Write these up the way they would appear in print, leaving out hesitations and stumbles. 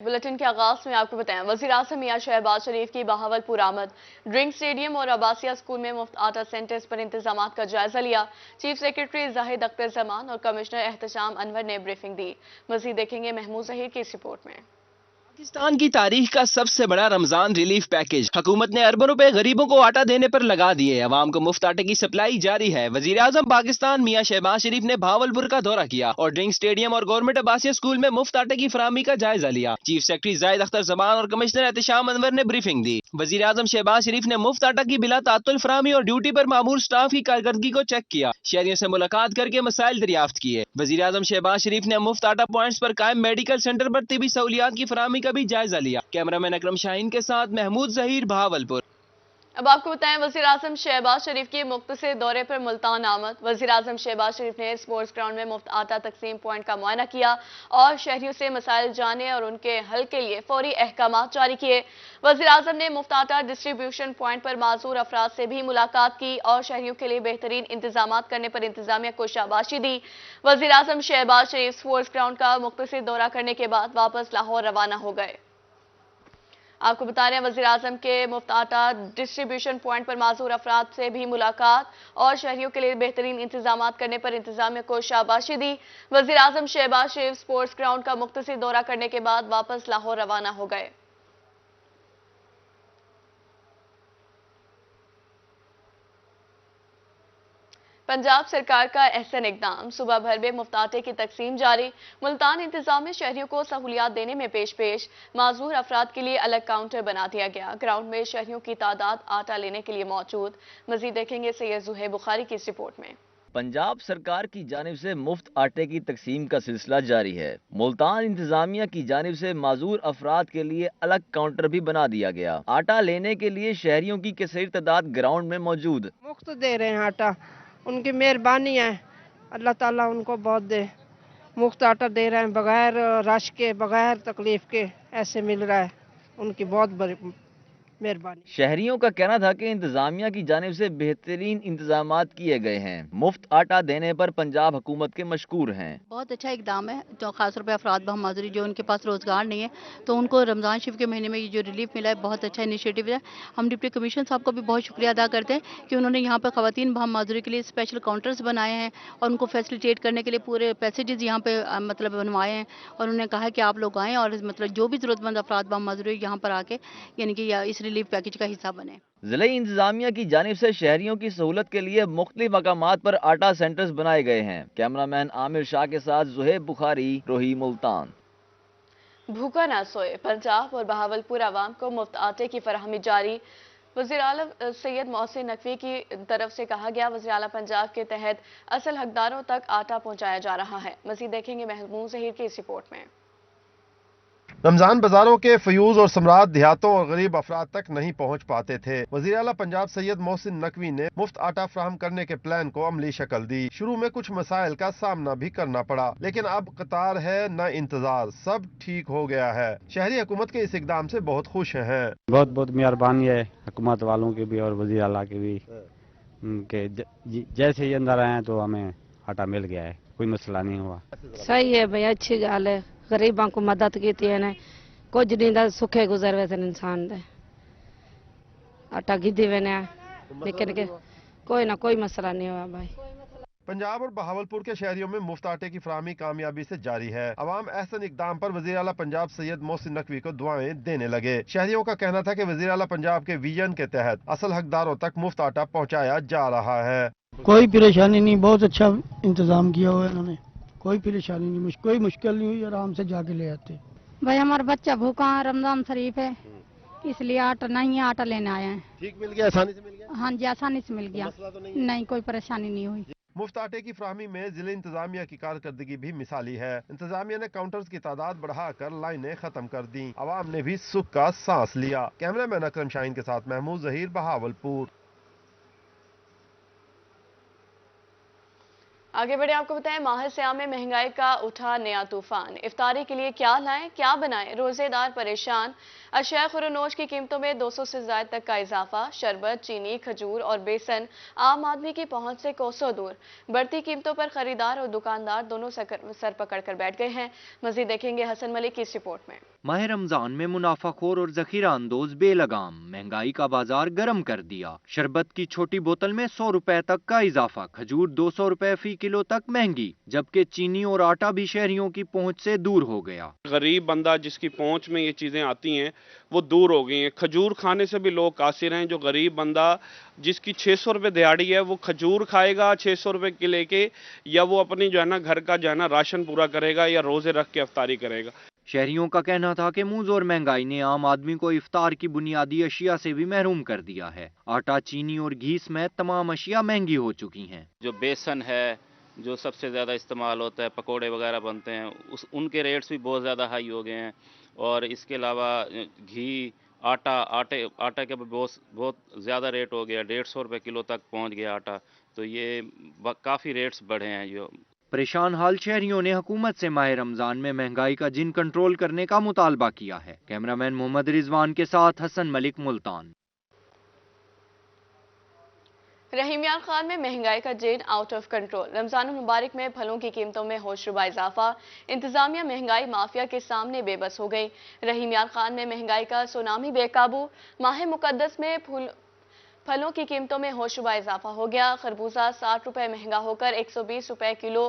Bulletin के आगाज में आपको बताएं, वजीर आज़म मियां शहबाज शरीफ की बहावलपुर आमद। ड्रिंक स्टेडियम और आबासिया स्कूल में मुफ्त आटा सेंटर्स पर इंतजामात का जायजा लिया। चीफ सेक्रेटरी जाहिद अख्तर जमान और कमिश्नर एहतशाम अनवर ने ब्रीफिंग दी। मजीद देखेंगे महमूद जहीर की इस रिपोर्ट में। पाकिस्तान की तारीख का सबसे बड़ा रमजान रिलीफ पैकेज। हुकूमत ने अरबों रुपए गरीबों को आटा देने पर लगा दिए। अवाम को मुफ्त आटे की सप्लाई जारी है। वजीर आजम पाकिस्तान मियां शहबाज शरीफ ने भावलपुर का दौरा किया और ड्रिंक स्टेडियम और गवर्नमेंट आबासिया स्कूल में मुफ्त आटे की फराहमी का जायजा लिया। चीफ सेक्रेटरी जाहिद अख्तर जमान और कमिश्नर एहतशाम अनवर ने ब्रीफिंग दी। वजीर आजम शहबाज शरीफ ने मुफ्त आटा की बिला तातुल फराहमी और ड्यूटी पर मामूर स्टाफ की कारकर्दगी को चेक किया। शहरियों से मुलाकात करके मसाइल दरियाफ्त किए। वजीर आजम शहबाज शरीफ ने मुफ्त आटा पॉइंट्स पर कायम मेडिकल सेंटर पर तिबी सहूलियात की फराहमी का भी जायजा लिया। कैमरामैन अकरम शाहीन के साथ महमूद जहीर, भावलपुर। अब आपको बताएं, वजीर आजम शहबाज शरीफ के मुख्तसर दौरे पर मुल्तान आमद। वजीर आजम शहबाज शरीफ ने स्पोर्ट्स ग्राउंड में मुफ्त आटा तकसीम पॉइंट का मुआयना किया और शहरियों से मसाइल जाने और उनके हल के लिए फौरी अहकाम जारी किए। वजीर आजम ने मुफ्त आटा डिस्ट्रीब्यूशन पॉइंट पर माजूर अफराद से भी मुलाकात की और शहरियों के लिए बेहतरीन इंतजाम करने पर इंतजामिया को शाबाशी दी। वजीर आजम शहबाज शरीफ स्पोर्ट्स ग्राउंड का मुख्तसर दौरा करने के बाद वापस लाहौर रवाना हो गए। आपको बता रहे हैं, वजीर आजम के मुफ्त आटा डिस्ट्रीब्यूशन पॉइंट पर माजूर अफराद से भी मुलाकात और शहरियों के लिए बेहतरीन इंतजाम करने पर इंतजामिया को शाबाशी दी। वजीर आजम शहबाज शरीफ स्पोर्ट्स ग्राउंड का मुख्तसर दौरा करने के बाद वापस लाहौर रवाना हो गए। पंजाब सरकार का अहसन इकदाम, सुबह भर में मुफ्त आटे की तकसीम जारी। मुल्तान इंतजाम में शहरियों को सहूलियात देने में पेश माजूर अफराद के लिए अलग काउंटर बना दिया गया। ग्राउंड में शहरियों की तादाद आटा लेने के लिए मौजूद। मजीद देखेंगे सैयद जुहैब बुखारी की इस रिपोर्ट में। पंजाब सरकार की जानिब से मुफ्त आटे की तकसीम का सिलसिला जारी है। मुल्तान इंतजामिया की जानिब से माजूर अफराद के लिए अलग काउंटर भी बना दिया गया। आटा लेने के लिए शहरियों की कसीर तादाद ग्राउंड में मौजूद। मुफ्त दे रहे हैं आटा, उनकी मेहरबानी है, अल्लाह ताला उनको बहुत दे। मुफ्त आटा दे रहे हैं, बगैर रश के, बगैर तकलीफ के ऐसे मिल रहा है, उनकी बहुत बड़ी मेहरबानी। शहरियों का कहना था कि इंतजामिया की जानिब से बेहतरीन इंतजामात किए गए हैं। मुफ्त आटा देने पर पंजाब हुकूमत के मशकूर हैं। बहुत अच्छा इकदाम है। जो खास तौर पर अफराद बहमाजूरी जो उनके पास रोजगार नहीं है, तो उनको रमजान शरीफ के महीने में ये जो रिलीफ मिला है, बहुत अच्छा इनिशिएटिव है। हम डिप्टी कमिश्नर साहब का भी बहुत शुक्रिया अदा करते हैं कि उन्होंने यहाँ पर खवातीन बहमाजूरी के लिए स्पेशल काउंटर्स बनाए हैं और उनको फैसिलिटेट करने के लिए पूरे पैसेजेस यहाँ पे मतलब बनवाए हैं। और उन्होंने कहा कि आप लोग आएँ और मतलब जो भी जरूरतमंद अफराद बहमाजूरी यहाँ पर आके यानी कि इस रिलीफ पैकेज का हिस्सा बने। जिले इंतजामिया की जानिब से शहरियों की सहूलत के लिए मुख्तलिफ मकामात पर आटा सेंटर्स बनाए गए हैं। कैमरामैन आमिर शाह के साथ जुहैब बुखारी, रोही, मुल्तान। भूखा ना सोए, पंजाब और बहावलपुर आवाम को मुफ्त आटे की फराहमी जारी। वज़ीर आला सैयद मोहसिन नकवी की तरफ से कहा गया, वज़ीर आला पंजाब के तहत असल हकदारों तक आटा पहुंचाया जा रहा है। मज़ीद देखेंगे महमूद जहीर की इस रिपोर्ट में। रमजान बाजारों के फ्यूज और सम्राट देहातों और गरीब अफराद तक नहीं पहुँच पाते थे। वज़ीर आला पंजाब सैयद मोहसिन नकवी ने मुफ्त आटा फराहम करने के प्लान को अमली शक्ल दी। शुरू में कुछ मसाइल का सामना भी करना पड़ा, लेकिन अब कतार है न इंतजार, सब ठीक हो गया है। शहरी हुकूमत के इस इकदाम से बहुत खुश हैं। बहुत बहुत मेहरबानी है हुकूमत वालों की भी और वज़ीर आला की भी, के जैसे ही अंदर आए तो हमें आटा मिल गया है, कोई मसला नहीं हुआ। सही है भाई, अच्छी गल है। गरीबों को मदद की है, कुछ नहीं था, सुखे गुजर वैसे इंसान दे आटा गिद्धी वे लेकिन कोई ना कोई मसला नहीं हुआ भाई। पंजाब और बहावलपुर के शहरियों में मुफ्त आटे की फराहमी कामयाबी से जारी है। अवाम एहसन इकदाम पर वज़ीर आला पंजाब सैयद मोहसिन नकवी को दुआएं देने लगे। शहरियों का कहना था कि वज़ीर आला पंजाब के विजन के तहत असल हकदारों तक मुफ्त आटा पहुँचाया जा रहा है। कोई परेशानी नहीं, बहुत अच्छा इंतजाम किया हुआ है इन्होंने, कोई परेशानी नहीं, कोई मुश्किल नहीं हुई, आराम से जाके ले आते। भाई हमारा बच्चा भूखा है, रमजान शरीफ है, इसलिए आटा नहीं है, आटा लेने आए हैं। ठीक मिल गया, आसानी से मिल गया? हाँ जी, आसानी से मिल गया, तो नहीं कोई परेशानी नहीं हुई। मुफ्त आटे की फराहमी में जिले इंतजामिया की कारकर्दगी भी मिसाली है। इंतजामिया ने काउंटर्स की तादाद बढ़ाकर लाइनें खत्म कर दी। आवाम ने भी सुख का सांस लिया। कैमरामैन अकरम शाहीन के साथ महमूद जहीर, बहावलपुर। आगे बढ़े, आपको बताएं, माह सियाम में महंगाई का उठा नया तूफान। इफ्तारी के लिए क्या लाएं, क्या बनाएं, रोजेदार परेशान। अशिया खुरनोश की कीमतों में 200 से ज्यादा तक का इजाफा। शरबत, चीनी, खजूर और बेसन आम आदमी की पहुंच से कोसों दूर। बढ़ती कीमतों पर खरीदार और दुकानदार दोनों सर पकड़ कर बैठ गए हैं। मजीद देखेंगे हसन मलिक की इस रिपोर्ट में। माह रमजान में मुनाफाखोर और जखीरा अंदोज बेलगाम महंगाई का बाजार गर्म कर दिया। शरबत की छोटी बोतल में 100 रुपए तक का इजाफा, खजूर 200 रुपए फी किलो तक महंगी, जबकि चीनी और आटा भी शहरियों की पहुंच से दूर हो गया। गरीब बंदा जिसकी पहुंच में ये चीजें आती हैं वो दूर हो गई हैं। खजूर खाने से भी लोग कासिर हैं। जो गरीब बंदा जिसकी 600 रुपए दिहाड़ी है वो खजूर खाएगा 600 रुपए के लेके, या वो अपनी जो है ना घर का जो है ना राशन पूरा करेगा या रोजे रख के इफ्तारी करेगा। शहरियों का कहना था कि मुंह महंगाई ने आम आदमी को इफ्तार की बुनियादी अशिया से भी महरूम कर दिया है। आटा, चीनी और घी समेत तमाम अशिया महंगी हो चुकी हैं। जो बेसन है जो सबसे ज़्यादा इस्तेमाल होता है, पकोड़े वगैरह बनते हैं, उनके रेट्स भी बहुत ज़्यादा हाई हो गए हैं। और इसके अलावा घी, आटे का भी बहुत ज़्यादा रेट हो गया, 150 रुपये किलो तक पहुंच गया आटा। तो ये काफ़ी रेट्स बढ़े हैं। जो परेशान हाल शहरियों ने हुकूमत से माह रमजान में महंगाई का जिन कंट्रोल करने का मुतालबा किया है। कैमरामैन मोहम्मद रिजवान के साथ हसन मलिक, मुल्तान। रहीमियान खान में महंगाई का जिन आउट ऑफ कंट्रोल। रमजान मुबारक में फलों की कीमतों में होशरुबा इजाफा, इंतजामिया महंगाई माफिया के सामने बेबस हो गई। रहीमियान खान में महंगाई का सुनामी बेकाबू। माह मुकद्दस में फलों की कीमतों में होशरुबा इजाफा हो गया। खरबूजा 60 रुपए महंगा होकर 120 रुपए किलो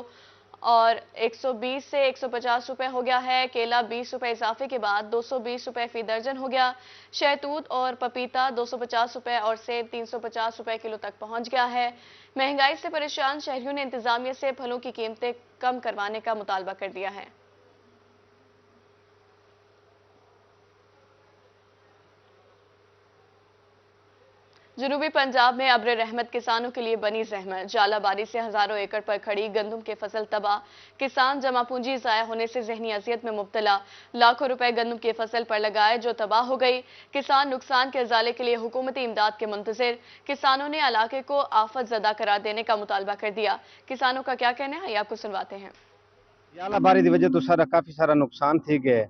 और 120 से 150 रुपए हो गया है। केला 20 रुपए इजाफे के बाद 220 रुपए फी दर्जन हो गया। शहतूत और पपीता 250 रुपए और सेब 350 रुपए किलो तक पहुंच गया है। महंगाई से परेशान शहरियों ने इंतजामिया से फलों की कीमतें कम करवाने का मुतालबा कर दिया है। जनूबी पंजाब में अब्र रहमत किसानों के लिए बनी जहमत। जालाबारी से हजारों एकड़ पर खड़ी गंदम की फसल तबाह, किसान जमा पूंजी जाया होने से जहनी अजियत में मुब्तला। लाखों रुपए गंदम की फसल पर लगाए जो तबाह हो गई। किसान नुकसान के इजाले के लिए हुकूमती इमदाद के मुंतजिर। किसानों ने इलाके को आफत ज़दा करार देने का मुतालबा कर दिया। किसानों का क्या कहना है, ये आपको सुनवाते हैं। जालाबारी की वजह तो काफी सारा नुकसान थी गए।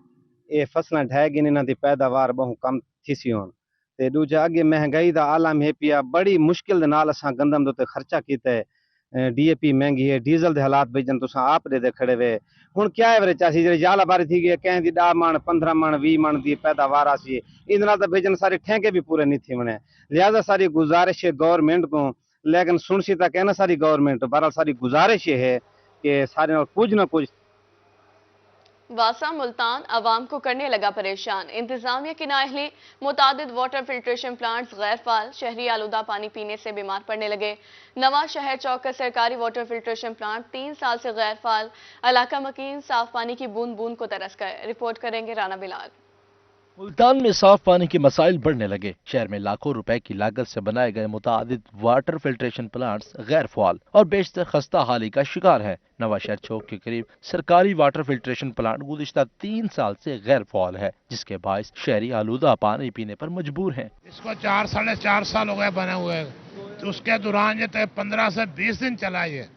ये फसलें ढह गई, इन्हां दी पैदावार बहुत कम थी सी होन। ते दूजा अगे महंगाई दा आलम है पिया, बड़ी मुश्किल दे नाल असां गंदम दे उत्ते खर्चा कीता है। DAP महंगी है, डीजल दे हालात भेजन तुसां आप दे खड़े वे। हुण क्या है वे चासी जेड़ी जालाबारी थी गई, कहीं दी 10 मण 15 मण 20 मण दी पैदावार आसी, इन नाल तां भेजन सारे ठेके भी पूरे नहीं थी बने। लिहाजा सारी गुजारिश है गवर्नमेंट को, लेकिन सुनसी तां कहना सारी गवर्नमेंट, बहरहाल सारी गुजारिश है कि सारे नाल कुछ ना कुछ। वासा मुल्तान अवाम को करने लगा परेशान। इंतजामिया की नाअहली, मुतादिद वाटर फिल्ट्रेशन प्लांट्स गैर फाल। शहरी आलूदा पानी पीने से बीमार पड़ने लगे। नवा शहर चौक का सरकारी वाटर फिल्ट्रेशन प्लांट 3 साल से गैर फाल। इलाका मकीन साफ पानी की बूंद बूंद को तरस गए। रिपोर्ट करेंगे राना बिलाल। मुल्तान में साफ पानी के मसाइल बढ़ने लगे। शहर में लाखों रुपए की लागत से बनाए गए मुतादिद वाटर फिल्ट्रेशन प्लांट्स गैर फाल और बेशतर खस्ता हाली का शिकार है। नवा शहर चौक के करीब सरकारी वाटर फिल्ट्रेशन प्लांट गुज़िश्ता 3 साल से गैर फाल है, जिसके बायस शहरी आलूदा पानी पीने पर मजबूर हैं। इसको 4 साढ़े 4 साल हो गए बने हुए, तो उसके दौरान ये 15 से 20 दिन चला, ये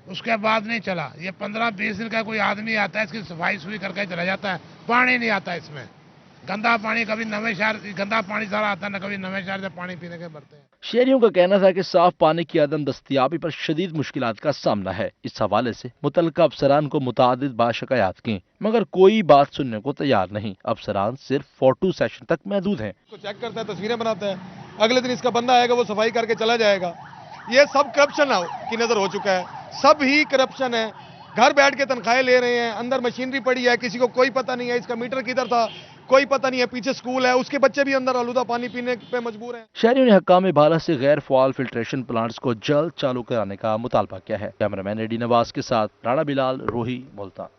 उसके बाद नहीं चला। ये 15-20 दिन का कोई आदमी आता है, इसकी सफाई सुफाई करके चला जाता है। पानी नहीं आता इसमें, गंदा पानी, कभी नवे शहर गंदा पानी सारा आता है, न कभी नवे शहर से पानी पीने के बरते हैं। शहरियों का कहना था कि साफ पानी की आदम दस्तयाबी पर शदीद मुश्किलात का सामना है। इस हवाले से मुतल्लिका अफसरान को मुतादिद बार शिकायत की, मगर कोई बात सुनने को तैयार नहीं। अफसरान सिर्फ फोटो सेशन तक महदूद हैं। चेक करता है, तस्वीरें बनाता है, अगले दिन इसका बंदा आएगा, वो सफाई करके चला जाएगा। ये सब करप्शन की नजर हो चुका है, सब ही करप्शन है। घर बैठ के तनख्वाहें ले रहे हैं, अंदर मशीनरी पड़ी है, किसी को कोई पता नहीं है इसका मीटर किधर था, कोई पता नहीं है, पीछे स्कूल है, उसके बच्चे भी अंदर आलूदा पानी पीने पे मजबूर हैं। शहरियों ने हकाम बाला से गैर फाल फिल्ट्रेशन प्लांट्स को जल्द चालू कराने का मुतालबा किया है। कैमरामैन एडी नवाज के साथ राणा बिलाल, रोही, मुल्तान।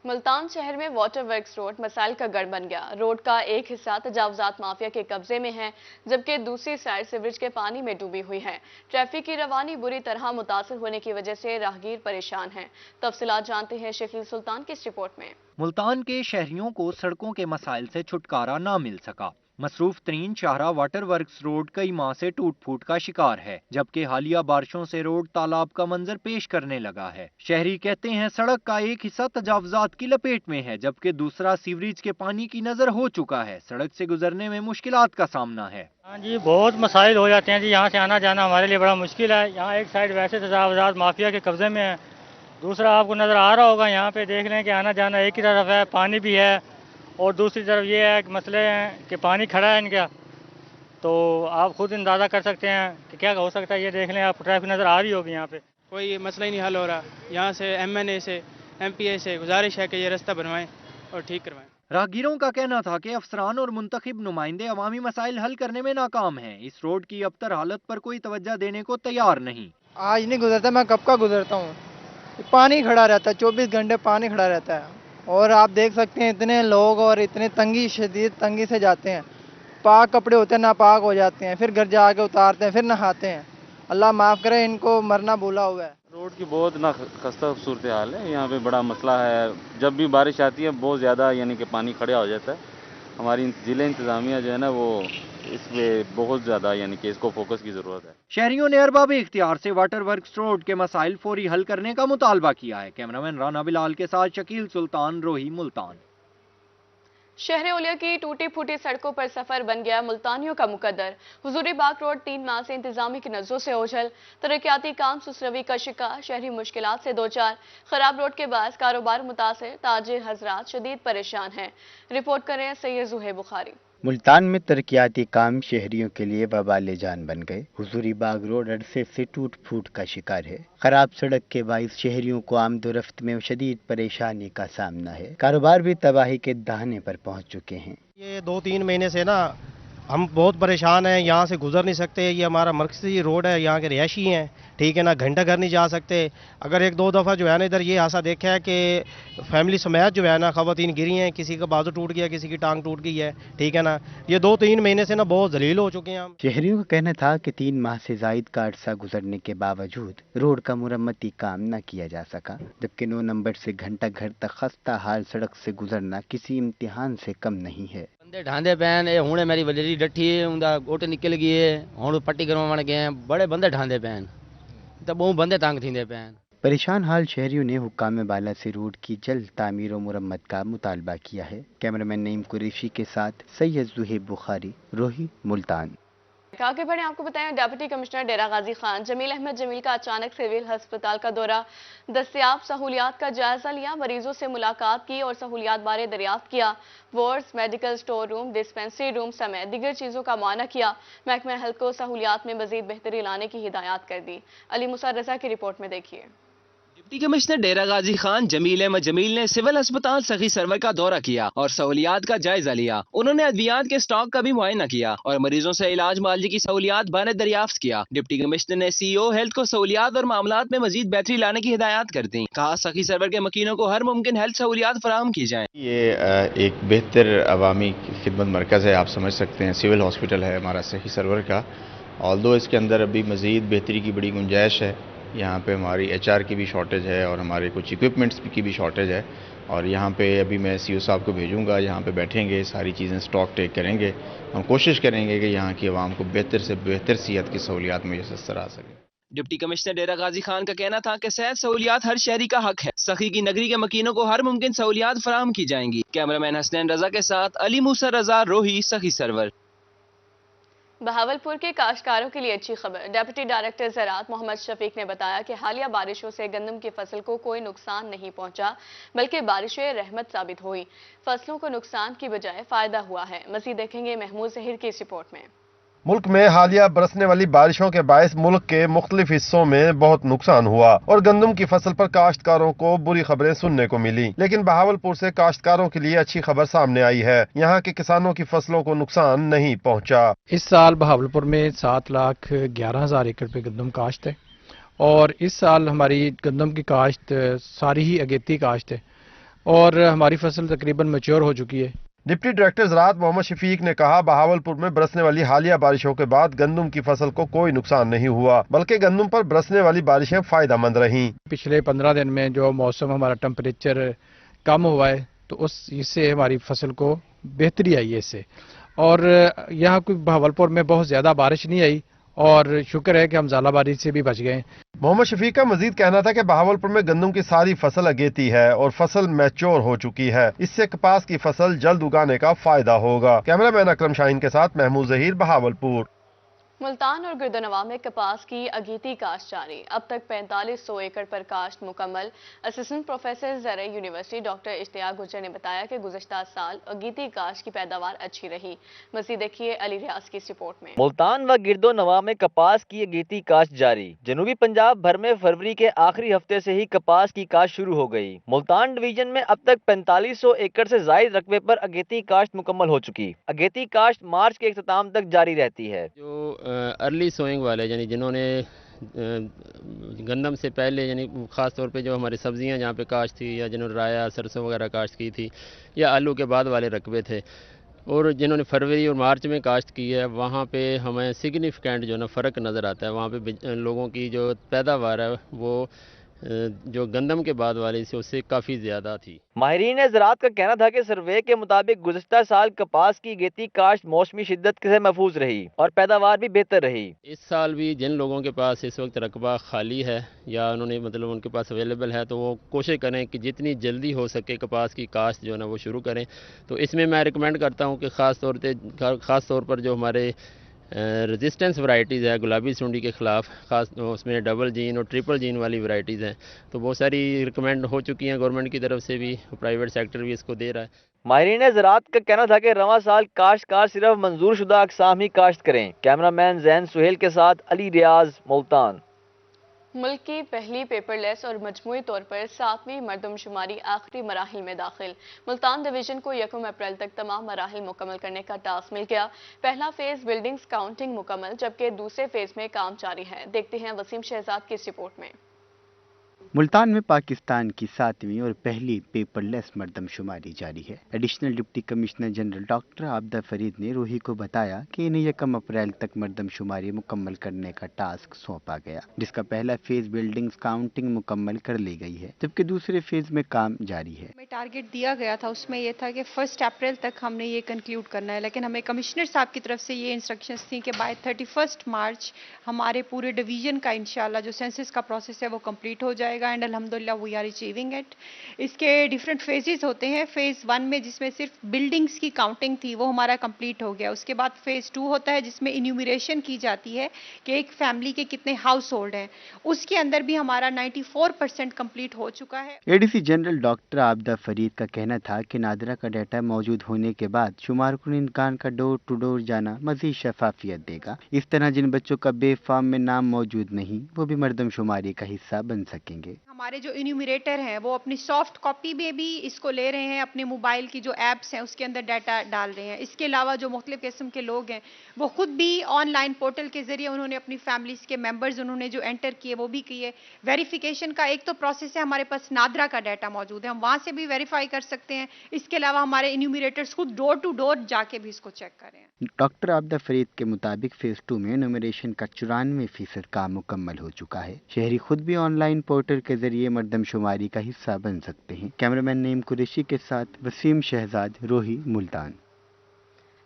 मुल्तान शहर में वाटर वर्क्स रोड मसाइल का गढ़ बन गया। रोड का एक हिस्सा तजावजात माफिया के कब्जे में है, जबकि दूसरी साइड सीवरेज के पानी में डूबी हुई है। ट्रैफिक की रवानी बुरी तरह मुतासर होने की वजह से राहगीर परेशान हैं। तफसीलात जानते हैं शकील सुल्तान की इस रिपोर्ट में। मुल्तान के शहरियों को सड़कों के मसाइल से छुटकारा ना मिल सका। मसरूफ तरीन शाहरा वाटर वर्क्स रोड कई माह से टूट फूट का शिकार है, जबकि हालिया बारिशों से रोड तालाब का मंजर पेश करने लगा है। शहरी कहते हैं सड़क का एक हिस्सा तजावजात की लपेट में है, जबकि दूसरा सीवरेज के पानी की नजर हो चुका है। सड़क से गुजरने में मुश्किलात का सामना है। हाँ जी, बहुत मसाइल हो जाते हैं जी, यहाँ से आना जाना हमारे लिए बड़ा मुश्किल है। यहाँ एक साइड वैसे तजावजात माफिया के कब्जे में है, दूसरा आपको नजर आ रहा होगा, यहाँ पे देख लें कि आना जाना एक ही तरफ है, पानी भी है, और दूसरी तरफ ये है कि मसले हैं कि पानी खड़ा है इनका, तो आप खुद अंदाज़ा कर सकते हैं कि क्या हो सकता है। ये देख लें, आपको ट्रैफिक नज़र आ रही होगी यहाँ पे। कोई मसला ही नहीं हल हो रहा। यहाँ से MNA से MPA से गुजारिश है कि ये रास्ता बनवाएं और ठीक करवाएं। राहगीरों का कहना था कि अफसरान और मुंतखब नुमाइंदे अवामी मसाइल हल करने में नाकाम हैं। इस रोड की अबतर हालत पर कोई तवज्जो देने को तैयार नहीं। आज नहीं गुजरता, मैं कब का गुजरता हूँ। पानी खड़ा रहता है, 24 घंटे पानी खड़ा रहता है। और आप देख सकते हैं इतने लोग और इतने तंगी, शदीद तंगी से जाते हैं। पाक कपड़े होते हैं नापाक हो जाते हैं, फिर घर जाके उतारते हैं, फिर नहाते हैं। अल्लाह माफ़ करे, इनको मरना भूला हुआ है। रोड की बहुत ना खस्ता सूरत हाल है, यहाँ पे बड़ा मसला है। जब भी बारिश आती है बहुत ज़्यादा यानी कि पानी खड़ा हो जाता है। हमारी ज़िले इंतज़ामिया जो है ना वो इस पे बहुत ज़्यादा यानी कि इसको फोकस की ज़रूरत है। शहरियों ने अरबाब इख्तियार से वाटर वर्क्स रोड के मसाइल फौरी हल करने का मुतालबा किया है। कैमरामैन राना बिलाल के साथ शकील सुल्तान, रोही, मुल्तान। शहर ओलिया की टूटी फूटी सड़कों पर सफर बन गया मुल्तानियों का मुकद्दर। हुजूरी बाग रोड 3 माह से इंतजामी की नजरों से ओझल, तरक्याती काम सुसरवी का शिकार, शहरी मुश्किलात से दो चार। खराब रोड के बाद कारोबार मुतासिर, ताजिर हजरात शदीद परेशान हैं। रिपोर्ट करें सैयद जुहेब बुखारी। मुल्तान में तरक्याती काम शहरियों के लिए वबाले जान बन गए। हुजूरी बाग रोड अरसे से टूट फूट का शिकार है। खराब सड़क के बाइस शहरियों को आमदोरफ्त में शदीद परेशानी का सामना है। कारोबार भी तबाही के दाहने पर पहुंच चुके हैं। ये 2-3 महीने से ना हम बहुत परेशान हैं, यहाँ से गुजर नहीं सकते। ये हमारा मरकजी रोड है, यहाँ के रिहायशी हैं, ठीक है ना, घंटा घर नहीं जा सकते। अगर 1-2 दफ़ा जो है ना इधर ये हादसा देखा है कि फैमिली समेत जो है ना ख़वातीन गिरी हैं, किसी का बाजू टूट गया, किसी की टांग टूट गई है, ठीक है ना। ये 2-3 महीने से ना बहुत जलील हो चुके हैं हम। शहरियों का कहना था कि 3 माह से जायद का अरसा गुजरने के बावजूद रोड का मुरम्मती काम न किया जा सका, जबकि 9 नंबर से घंटा घर तक खस्ता हाल सड़क से गुजरना किसी इम्तिहान से कम नहीं है। बंदे ढांदे पैन ये हुणे मेरी वजरी डठी उनका गोट निकल गई है, हुण पट्टी करवाने गए हैं, बड़े बंदे ढांदे पैन तो बहुत बंदे तंग थींदे पैन। परेशान हाल शहरियों ने हुक्काम बाला से रोड की जल्द तामीर और मुरम्मत का मुतालबा किया है। कैमरामैन नईम कुरैशी के साथ सैयद जुहेब बुखारी, रोही, मुल्तान। आगे बढ़े, आपको बताएं डिप्टी कमिश्नर डेरा गाजी खान जमील अहमद जमील का अचानक सिविल अस्पताल का दौरा, दस्तयाब सहूलियात का जायजा लिया, मरीजों से मुलाकात की और सहूलियात बारे दरियाफ्त किया। Wards, medical store room, dispensary room समेत दीगर चीज़ों का मुआयना किया। महकमा हेल्थ को सहूलियात में मजीद बेहतरी लाने की हिदायत कर दी। अली मुसा रजा की रिपोर्ट में देखिए। डिप्टी कमिश्नर डेरा गाजी खान जमील अहमद जमील ने सिविल अस्पताल सखी सरवर का दौरा किया और सहूलियात का जायजा लिया। उन्होंने अद्वियात के स्टॉक का भी मुआयना किया और मरीजों से इलाज मुआलजे की सहूलियात बारे दरियाफ्त किया। डिप्टी कमिश्नर ने CEO हेल्थ को सहूलियात और मामलात में मजीद बेहतरी लाने की हिदायत कर दी। कहा सखी सरवर के मकीनों को हर मुमकिन हेल्थ सहूलियात फराहम की जाए। ये एक बेहतर अवामी खिदमत मरकज़ है, आप समझ सकते हैं। सिविल हॉस्पिटल है हमारा सखी सरवर का, ऑल्दो इसके अंदर अभी मजीद बेहतरी की बड़ी गुंजाइश है। यहाँ पे हमारी HR की भी शॉर्टेज है और हमारे कुछ इक्विपमेंट्स की भी शॉर्टेज है। और यहाँ पे अभी मैं CO साहब को भेजूँगा, यहाँ पे बैठेंगे, सारी चीज़ें स्टॉक टेक करेंगे। हम कोशिश करेंगे कि यहाँ की आवाम को बेहतर से बेहतर सेहत की सहूलियात मैसर आ सके। डिप्टी कमिश्नर डेरा गाजी खान का कहना था कि सेहत सहूलियात हर शहरी का हक है। सखी की नगरी के मकीनों को हर मुमकिन सहूलियात फराहम की जाएंगी। कैमरामैन हसनैन रजा के साथ अली मूसा रजा, रोही, सखी सरवर। बहावलपुर के काश्तकारों के लिए अच्छी खबर। डेप्यूटी डायरेक्टर ज़राअत मोहम्मद शफीक ने बताया कि हालिया बारिशों से गंदम की फसल को कोई नुकसान नहीं पहुंचा, बल्कि बारिशें रहमत साबित हुई। फसलों को नुकसान की बजाय फायदा हुआ है। मज़ीद देखेंगे महमूद ज़हीर की इस रिपोर्ट में। मुल्क में हालिया बरसने वाली बारिशों के बायस मुल्क के मुख्तलिफ हिस्सों में बहुत नुकसान हुआ और गंदम की फसल पर काश्तकारों को बुरी खबरें सुनने को मिली, लेकिन बहावलपुर से काश्तकारों के लिए अच्छी खबर सामने आई है। यहाँ के किसानों की फसलों को नुकसान नहीं पहुँचा। इस साल बहावलपुर में 7,11,000 एकड़ पे गंदम काश्त है और इस साल हमारी गंदम की काश्त सारी ही अगेती काश्त है और हमारी फसल तकरीबन मैच्योर हो चुकी है। डिप्टी डायरेक्टर ज़राअत मोहम्मद शफीक ने कहा, बहावलपुर में बरसने वाली हालिया बारिशों के बाद गंदम की फसल को कोई नुकसान नहीं हुआ, बल्कि गंदम पर बरसने वाली बारिशें फायदेमंद रहीं। पिछले 15 दिन में जो मौसम हमारा टेम्परेचर कम हुआ है तो इससे हमारी फसल को बेहतरी आई है इससे। और यहाँ कोई बहावलपुर में बहुत ज़्यादा बारिश नहीं आई और शुक्र है कि हम ज़ालाबारी से भी बच गए। मोहम्मद शफीक का मजीद कहना था कि बहावलपुर में गंदम की सारी फसल अगेती है और फसल मैच्योर हो चुकी है। इससे कपास की फसल जल्द उगाने का फायदा होगा। कैमरामैन अकरम शाहीन के साथ महमूद ज़हीर, बहावलपुर। मुल्तान और गिरदोनवा में कपास की अगेती काश्त जारी। अब तक 4500 एकड़ पर काश्त मुकम्मल। असिस्टेंट प्रोफेसर ज़राई यूनिवर्सिटी डॉक्टर इश्तियाक गुज्जर ने बताया कि गुज़श्ता साल अगेती काश्त की पैदावार अच्छी रही। मज़ीद देखिए अली रियाज की इस रिपोर्ट में। मुल्तान व गिरदोनवा में कपास की अगेती काश्त जारी। जनूबी पंजाब भर में फरवरी के आखिरी हफ्ते से ही कपास की काश्त शुरू हो गई। मुल्तान डिवीजन में अब तक 4500 एकड़ से जायद रकबे पर अगेती काश्त मुकम्मल हो चुकी। अगेती काश्त मार्च के इख्तिताम तक जारी रहती है। जो अर्ली सोइंग वाले यानी जिन्होंने गंदम से पहले यानी ख़ास तौर पे जो हमारी सब्जियां जहाँ पे काश्त थी या जिन्होंने राया सरसों वगैरह काश्त की थी या आलू के बाद वाले रकबे थे और जिन्होंने फरवरी और मार्च में काश्त की है वहाँ पे हमें सिग्निफिकेंट जो ना फ़र्क नज़र आता है। वहाँ पे लोगों की जो पैदावार है वो जो गंदम के बाद वाले से उससे काफ़ी ज़्यादा थी। माहिरीन ज़राअत का कहना था कि सर्वे के मुताबिक गुज़श्ता साल कपास की अगेती काश्त मौसमी शिद्दत से महफूज रही और पैदावार भी बेहतर रही। इस साल भी जिन लोगों के पास इस वक्त रकबा खाली है या उन्होंने मतलब उनके पास अवेलेबल है तो वो कोशिश करें कि जितनी जल्दी हो सके कपास की काश्त जो है ना वो शुरू करें। तो इसमें मैं रिकमेंड करता हूँ कि ख़ास तौर पर जो हमारे रेजिस्टेंस वैरायटीज़ है गुलाबी सुंडी के ख़िलाफ़ ख़ास उसमें डबल जीन और ट्रिपल जीन वाली वैरायटीज़ हैं तो बहुत सारी रिकमेंड हो चुकी हैं गवर्नमेंट की तरफ से भी, प्राइवेट सेक्टर भी इसको दे रहा है। माहिरीन ज़राअत का कहना था कि रवां साल काश्तकार सिर्फ मंजूर शुदा अक़साम ही काश्त करें। कैमरामैन जैन सुहेल के साथ अली रियाज, मुल्तान। मुल्क की पहली पेपरलेस और मजमूई तौर पर 7वीं मरदमशुमारी आखिरी मराहिल में दाखिल। मुल्तान डिवीजन को 1 अप्रैल तक तमाम मराहिल मुकम्मल करने का टास्क मिल गया। पहला फेज बिल्डिंग्स काउंटिंग मुकम्मल जबकि दूसरे फेज में काम जारी है। देखते हैं वसीम शहजाद की इस रिपोर्ट में। मुल्तान में पाकिस्तान की 7वीं और पहली पेपरलेस मरदमशुमारी जारी है। Additional deputy commissioner general doctor Abida Farid ने रूही को बताया कि इन्हें 1 अप्रैल तक मरदमशुमारी मुकम्मल करने का टास्क सौंपा गया, जिसका पहला फेज बिल्डिंग्स काउंटिंग मुकम्मल कर ली गई है जबकि दूसरे फेज में काम जारी है। टारगेट दिया गया था उसमें यह था कि 1 अप्रैल तक हमने ये कंक्लूड करना है, लेकिन हमें कमिश्नर साहब की तरफ से ये इंस्ट्रक्शंस थी कि बाय 31 मार्च हमारे पूरे डिवीजन का इंशाल्लाह जो सेंसस का प्रोसेस है वो कंप्लीट हो जाएगा एंड अल्हम्दुलिल्लाह वी आर अचीविंग इट। इसके डिफरेंट फेजेस होते हैं। फेज 1 में जिसमें सिर्फ बिल्डिंग्स की काउंटिंग थी वो हमारा कंप्लीट हो गया। उसके बाद फेज 2 होता है जिसमें इन्यूमरेशन की जाती है कि एक फैमिली के कितने हाउस होल्ड हैं। उसके अंदर भी हमारा 94% कंप्लीट हो चुका है। ADC general doctor Abida Farid का कहना था कि नादरा का डाटा मौजूद होने के बाद शुमार कुनिंदगान का डोर टू डोर जाना मजीद शफाफियत देगा। इस तरह जिन बच्चों का बे फॉर्म में नाम मौजूद नहीं वो भी मरदमशुमारी का हिस्सा बन सकेंगे। हमारे जो इन्यूमरेटर हैं वो अपनी सॉफ्ट कॉपी में भी इसको ले रहे हैं, अपने मोबाइल की जो ऐप्स हैं उसके अंदर डाटा डाल रहे हैं। इसके अलावा जो मुख्तलिफ किस्म के लोग हैं वो खुद भी ऑनलाइन पोर्टल के जरिए उन्होंने अपनी फैमिलीज के मेंबर्स उन्होंने जो एंटर किए वो भी किए। वेरिफिकेशन का एक तो प्रोसेस है, हमारे पास नादरा का डाटा मौजूद है, हम वहाँ से भी वेरीफाई कर सकते हैं। इसके अलावा हमारे इन्यूमरेटर्स खुद डोर टू डोर जाके भी इसको चेक करें। डॉक्टर आबदा फरीद के मुताबिक फेज 2 में इन्यूमरेशन का 94% काम मुकम्मल हो चुका है। शहरी खुद भी ऑनलाइन पोर्टल के जरिए मरदमशुमारी का हिस्सा बन सकते हैं। कैमरामैन नईम कुरैशी के साथ वसीम शहजाद, रोही, मुल्तान।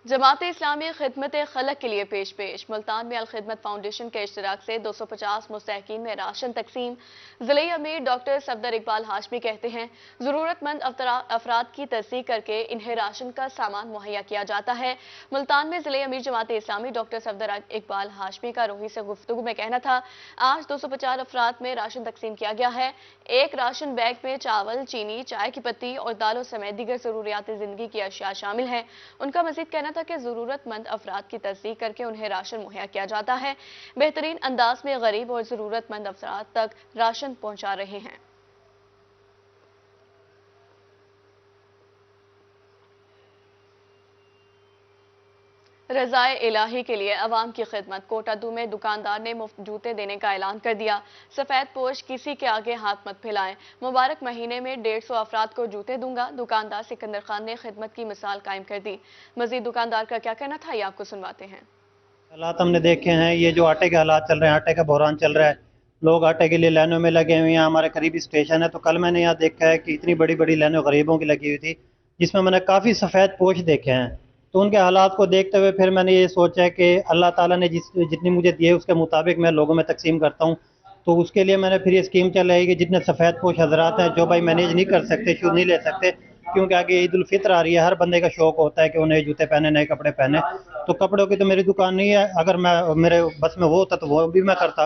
जमात इस्लामी खिदमत खलक के लिए पेश मुल्तान में अल खिदमत फाउंडेशन के इश्तराक से 250 मुस्तहकीन में राशन तकसीम। ज़िले अमीर डॉक्टर सफदर इकबाल हाशमी कहते हैं ज़रूरतमंद अफराद की तस्दीक करके इन्हें राशन का सामान मुहैया किया जाता है। मुल्तान में ज़िले अमीर जमात इस्लामी डॉक्टर सफदर इकबाल हाशमी का रोही से गुफ्तगू में कहना था आज 250 अफराद में राशन तकसीम किया गया है। एक राशन बैग में चावल, चीनी, चाय की पत्ती और दालों समेत दीगर ज़रूरियात ज़िंदगी की अशिया शामिल हैं। उनका मज़ीद कहना था कि जरूरतमंद अफराद की तस्दीक करके उन्हें राशन मुहैया किया जाता है। बेहतरीन अंदाज में गरीब और जरूरतमंद अफराद तक राशन पहुंचा रहे हैं। रज़ाए इलाही के लिए अवाम की खिदमत। कोटादू में दुकानदार ने मुफ्त जूते देने का ऐलान कर दिया। सफेद पोश किसी के आगे हाथ मत फैलाएं, मुबारक महीने में 150 अफराद को जूते दूंगा। दुकानदार सिकंदर खान ने खिदमत की मिसाल कायम कर दी। मजीद दुकानदार का क्या कहना था ये आपको सुनवाते हैं। हालात हमने देखे हैं, ये जो आटे के हालात चल रहे हैं, आटे का बहरान चल रहा है, लोग आटे के लिए लाइनों में लगे हुए हैं। हमारे करीबी स्टेशन है तो कल मैंने यहाँ देखा है कि इतनी बड़ी बड़ी लाइनें गरीबों की लगी हुई थी जिसमें मैंने काफ़ी सफ़ेद पोश देखे हैं। तो उनके हालात को देखते हुए फिर मैंने ये सोचा कि अल्लाह ताला ने जितनी मुझे दी है उसके मुताबिक मैं लोगों में तकसीम करता हूँ। तो उसके लिए मैंने फिर ये स्कीम चलाई कि जितने सफ़ेद पोश हजरात हैं जो भाई मैनेज नहीं कर सकते, शूज़ नहीं ले सकते, क्योंकि आगे ईद उल फित्र आ रही है, हर बंदे का शौक होता है कि वो नए जूते पहने, नए कपड़े पहने। तो कपड़ों की तो मेरी दुकान नहीं है, अगर मेरे बस में वो होता तो वो भी मैं करता।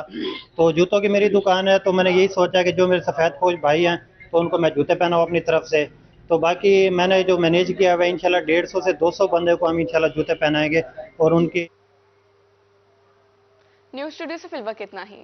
तो जूतों की मेरी दुकान है, तो मैंने यही सोचा कि जो मेरे सफ़ेद फौज भाई हैं तो उनको मैं जूते पहनाऊँ अपनी तरफ से। तो बाकी मैंने जो मैनेज किया हुआ है, इंशाल्लाह 150 से 200 बंदे को हम इंशाल्लाह जूते पहनाएंगे और उनकी। न्यूज़ स्टूडियो से फिलहाल इतना ही।